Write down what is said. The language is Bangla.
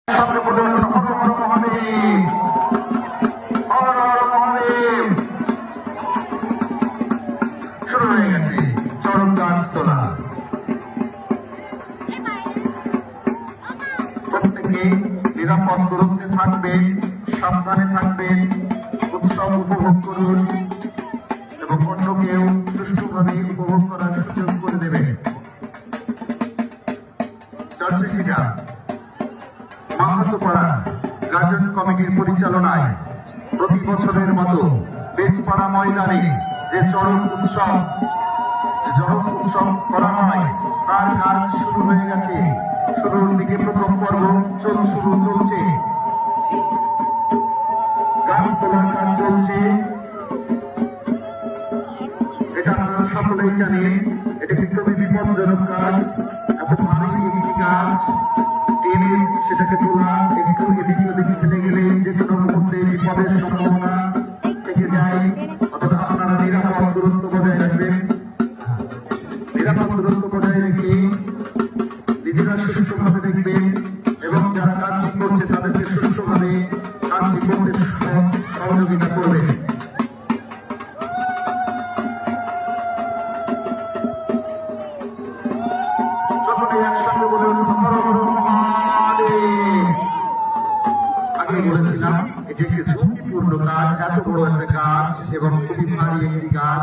সামনে পড়লেন হর হর মহাদেব, হর হর মহাদেব। শুরু হয়ে গেছে চরম গাছ তোলা। প্রত্যেকে নিরাপদ দূরত্বে থাকবেন, সাবধানে থাকবেন, উৎসব উপভোগ করুন এবং অন্যকেও সুষ্ঠুভাবে উপভোগ করার সুযোগ করে দেবেন। চর্চিকা মাহাতোপাড়া গাজন কমিটির পরিচালনায় প্রতি বছরের মতো বেজপাড়া ময়দানে যে চরম উৎসব করা হয় তার কাজ শুরু হয়ে গেছে। শুরুর দিকে প্রথম পর্ব চলছে, গান তোলার কাজ চলছে। এটা আপনারা সকলেই জানেন, এটা খুবই বিপজ্জনক কাজ। এত ভারী একটি কাজ টেনে সেটাকে তোলা একটু এদিক ওদিক ফেলে গেলে যে কোনো মুহূর্তে বিপদের সম্ভাবনা থেকে যায়। অর্থাৎ আপনারা নিরাপদ দূরত্ব বজায় রাখবেন, নিরাপদ দূরত্ব বজায় রেখে নিজেরা সুষ্ঠুভাবে দেখবেন এবং যারা কাজ করছে তাদেরকে সুষ্ঠুভাবে কাজটি করতে সহযোগিতা করবেন। সকলে একসঙ্গে বলুন হর হর মহাদেব। আগে বলেছিলাম এটি একটি ঝুঁকিপূর্ণ কাজ, এত বড় একটা কাজ এবং খুবই ভারী একটি কাজ।